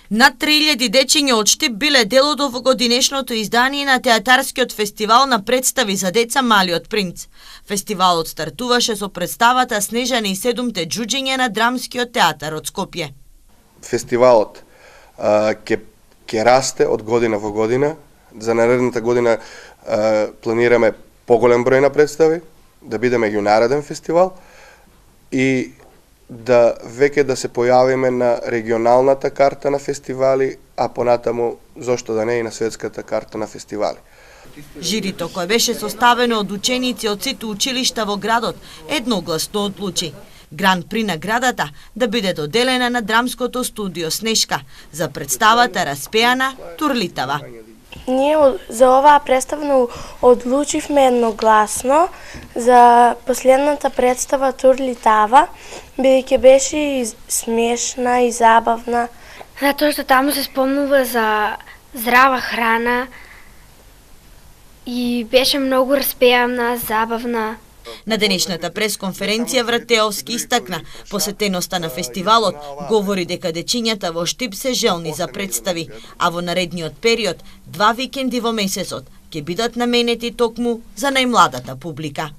Над 3000 дечиња од Штип биле дел од овогодинешното издание на театарскиот фестивал на представи за деца Малиот принц. Фестивалот стартуваше со представата Снежана и седумте џуџиња на Драмскиот театар од Скопје. Фестивалот ќе расте од година во година. За наредната година планираме поголем број на представи, да биде меѓунареден фестивал и да веќе да се појавиме на регионалната карта на фестивали, а понатаму зошто да не и на светската карта на фестивали. Жирито, кој беше составено од ученици од сите училишта во градот, едногласно одлучи Гран-при наградата да биде доделена на драмското студио Снешка за представата Распеана Турлитава. Ние за оваа представа одлучивме едногласно за последната представа Турлитава, бидејќи беше и смешна и забавна. Затоа што таму се спомнува за здрава храна и беше многу распеана, забавна. На денешната пресконференција Вратеовски истакна посетеноста на фестивалот, говори дека дечињата во Штип се желни за представи, а во наредниот период 2 викенди во месецот ќе бидат наменети токму за најмладата публика.